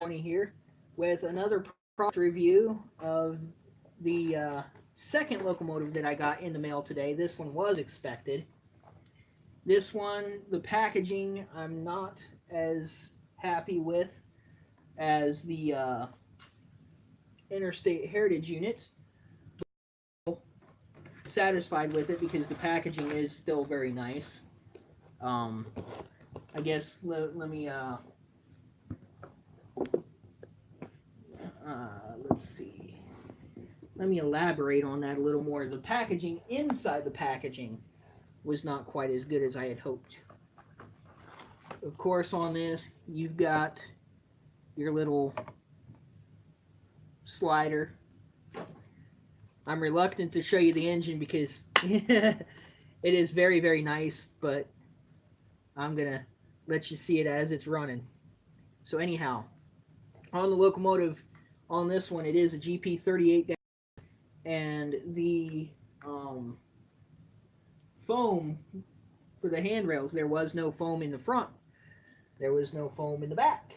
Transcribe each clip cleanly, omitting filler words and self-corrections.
Tony here with another product review of the second locomotive that I got in the mail today. This one was expected. This one, the packaging, I'm not as happy with as the Interstate Heritage unit. Satisfied with it because the packaging is still very nice. Um, I guess let me let's see. Let me elaborate on that a little more. The packaging inside the packaging was not quite as good as I had hoped. Of course, on this, you've got your little slider. I'm reluctant to show you the engine because it is very, very nice, but I'm going to let you see it as it's running. So anyhow, on the locomotive, on this one, it is a GP38, and the foam for the handrails, there was no foam in the front. There was no foam in the back.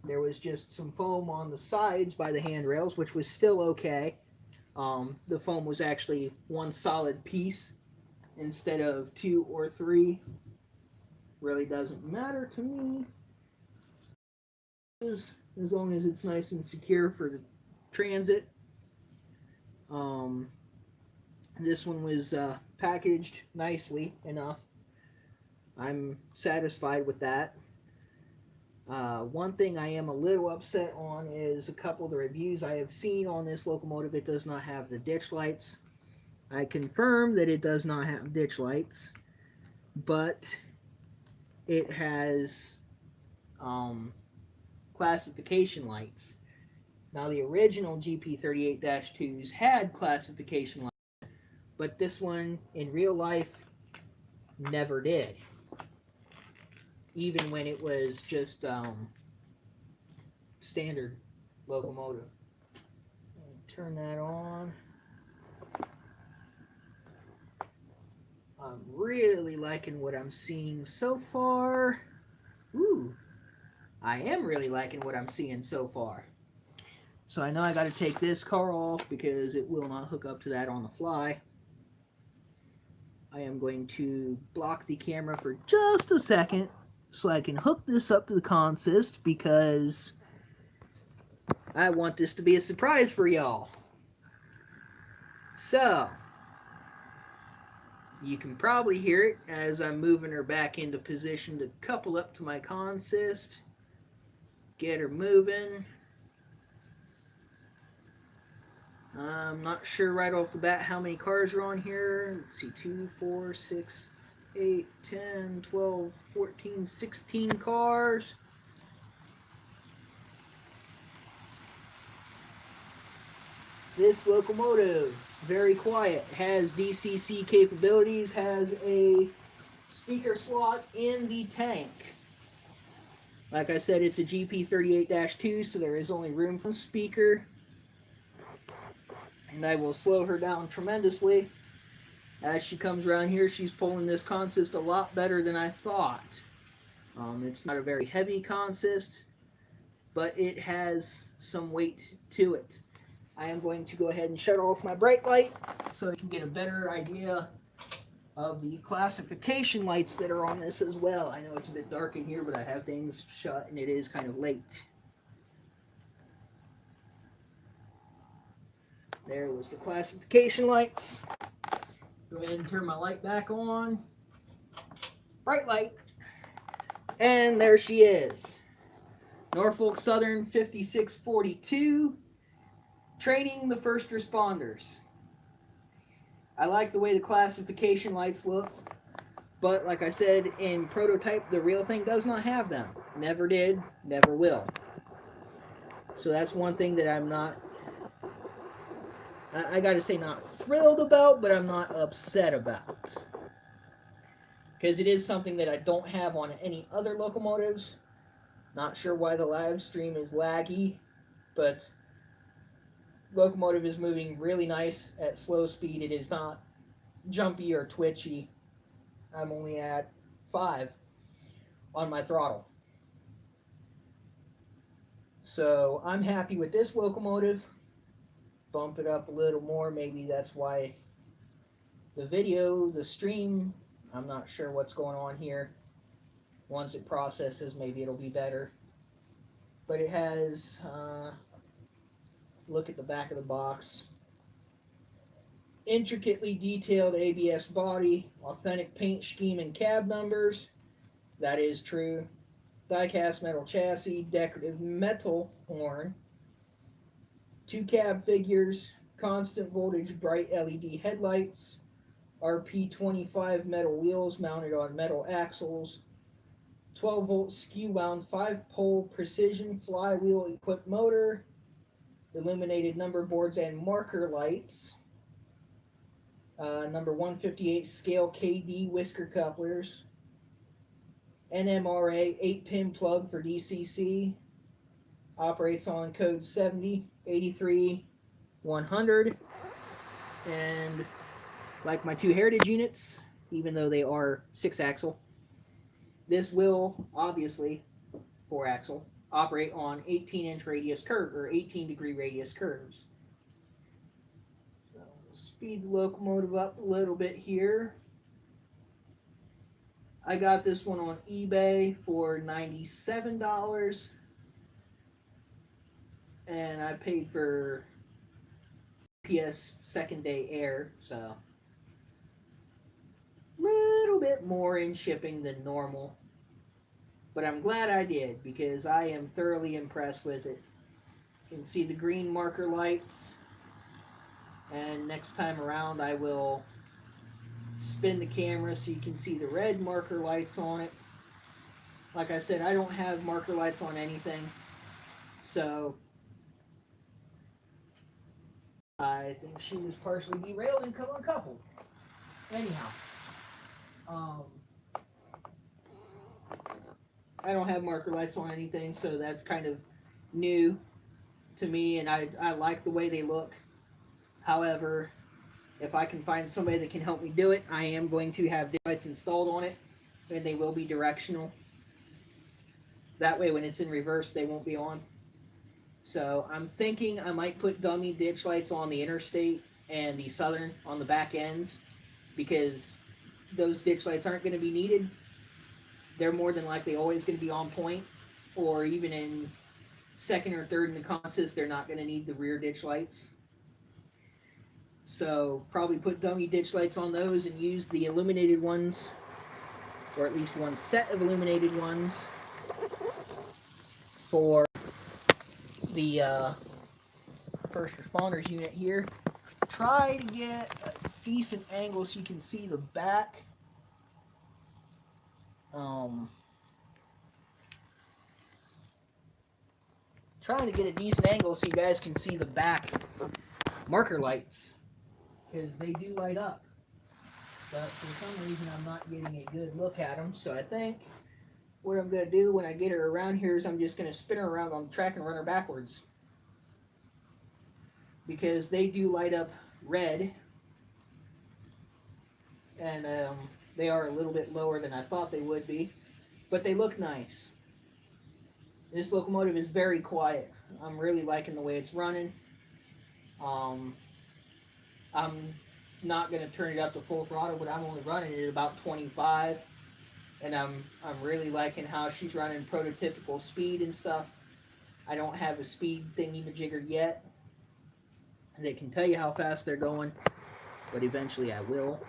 There was just some foam on the sides by the handrails, which was still okay. The foam was actually one solid piece instead of two or three. Really doesn't matter to me, as long as it's nice and secure for the transit. This one was packaged nicely enough. I'm satisfied with that. One thing I am a little upset on is a couple of the reviews I have seen on this locomotive. It does not have the ditch lights. I confirm that it does not have ditch lights, but it has classification lights. Now, the original GP38-2s had classification lights, but this one in real life never did, even when it was just standard locomotive. Turn that on. I'm really liking what I'm seeing so far. Ooh, I am really liking what I'm seeing so far. So I know I got to take this car off because it will not hook up to that on the fly. I am going to block the camera for just a second so I can hook this up to the consist because I want this to be a surprise for y'all. So, you can probably hear it as I'm moving her back into position to couple up to my consist. Get her moving. I'm not sure right off the bat how many cars are on here. Let's see, 2, 4, 6, 8, 10, 12, 14, 16 cars. This locomotive, very quiet, has DCC capabilities, has a speaker slot in the tank. Like I said, it's a GP38-2, so there is only room for a speaker. And I will slow her down tremendously. As she comes around here, she's pulling this consist a lot better than I thought. It's not a very heavy consist, but it has some weight to it. I am going to go ahead and shut off my bright light so I can get a better idea of the classification lights that are on this as well. I know it's a bit dark in here, but I have things shut and it is kind of late. There was the classification lights. Go ahead and turn my light back on. Bright light. And there she is. Norfolk Southern 5642. Training the first responders. I like the way the classification lights look, but like I said, in prototype, the real thing does not have them. Never did, never will. So that's one thing that I'm not, I gotta say, not thrilled about, but I'm not upset about. Because it is something that I don't have on any other locomotives. Not sure why the live stream is laggy, but locomotive is moving really nice at slow speed. It is not jumpy or twitchy. I'm only at 5 on my throttle. So I'm happy with this locomotive. Bump it up a little more. Maybe that's why the stream, I'm not sure what's going on here. Once it processes, maybe it'll be better. But it has, look at the back of the box. Intricately detailed ABS body, authentic paint scheme and cab numbers. That is true. Die-cast metal chassis, decorative metal horn, 2 cab figures, constant voltage bright LED headlights, RP25 metal wheels mounted on metal axles, 12-volt skew-wound 5-pole precision flywheel equipped motor, illuminated number boards and marker lights, number 158 scale KD whisker couplers, NMRA 8-pin plug for DCC, operates on code 7083-100, and like my 2 Heritage units, even though they are 6-axle, this will obviously 4-axle operate on 18-inch radius curve or 18-degree radius curves. So we'll speed the locomotive up a little bit here. I got this one on eBay for $97, and I paid for PS second day air, so a little bit more in shipping than normal. But I'm glad I did, because I am thoroughly impressed with it. You can see the green marker lights, and next time around I will spin the camera so you can see the red marker lights on it. Like I said, I don't have marker lights on anything, so I think she was partially derailed and uncoupled. Anyhow, I don't have marker lights on anything, so that's kind of new to me, and I like the way they look. However, if I can find somebody that can help me do it, I am going to have lights installed on it, and they will be directional. That way when it's in reverse, they won't be on. So I'm thinking I might put dummy ditch lights on the interstate and the southern on the back ends, because those ditch lights aren't going to be needed. They're more than likely always going to be on point, or even in second or third in the consist, they're not going to need the rear ditch lights. So probably put dummy ditch lights on those and use the illuminated ones, or at least one set of illuminated ones, for the first responders unit here. Try to get a decent angle so you can see the back. Trying to get a decent angle so you guys can see the back marker lights, because they do light up. But for some reason I'm not getting a good look at them, so I think what I'm going to do when I get her around here is I'm just going to spin her around on the track and run her backwards, because they do light up red, and they are a little bit lower than I thought they would be, but they look nice. This locomotive is very quiet. I'm really liking the way it's running. I'm not going to turn it up to full throttle, but I'm only running it at about 25, and I'm really liking how she's running prototypical speed and stuff. I don't have a speed thingy-majigger yet that can tell you how fast they're going, but eventually I will.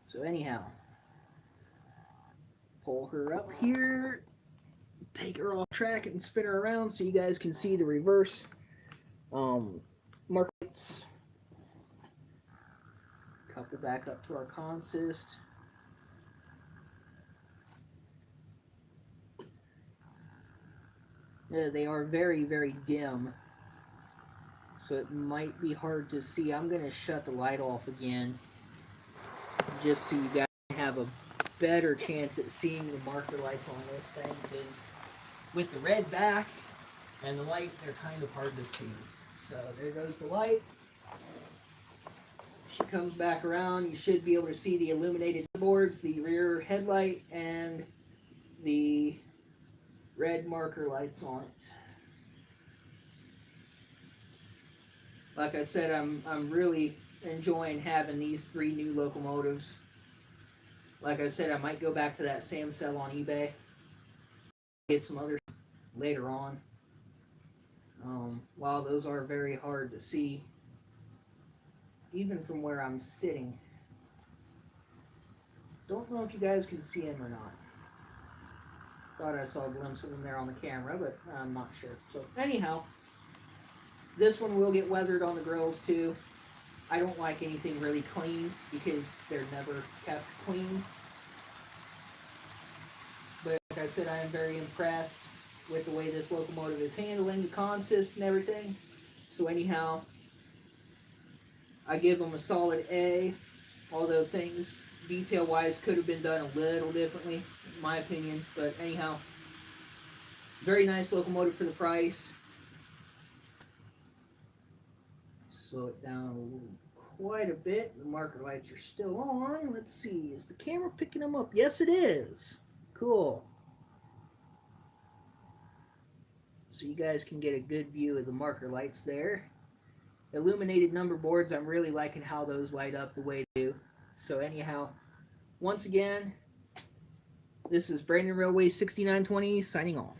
So anyhow, pull her up here, take her off track and spin her around so you guys can see the reverse markers. Couple back up to our consist. Yeah, they are very, very dim, so it might be hard to see. I'm going to shut the light off again, just so you guys have a better chance at seeing the marker lights on this thing, because with the red back and the light, they're kind of hard to see. So there goes the light. She comes back around. You should be able to see the illuminated boards, the rear headlight, and the red marker lights on it. Like I said, I'm really enjoying having these 3 new locomotives. Like I said, I might go back to that Sam sale on eBay, get some others later on. While those are very hard to see, even from where I'm sitting. Don't know if you guys can see them or not. Thought I saw a glimpse of them there on the camera, but I'm not sure. So anyhow, this one will get weathered on the grills too. I don't like anything really clean because they're never kept clean. But like I said, I am very impressed with the way this locomotive is handling the consist and everything. So anyhow, I give them a solid A, although things detail-wise could have been done a little differently, in my opinion. But anyhow, very nice locomotive for the price. Slow it down quite a bit. The marker lights are still on. Let's see, is the camera picking them up? Yes, it is. Cool. So you guys can get a good view of the marker lights there. Illuminated number boards, I'm really liking how those light up the way they do. So anyhow, once again, this is Brandon Railway 6920 signing off.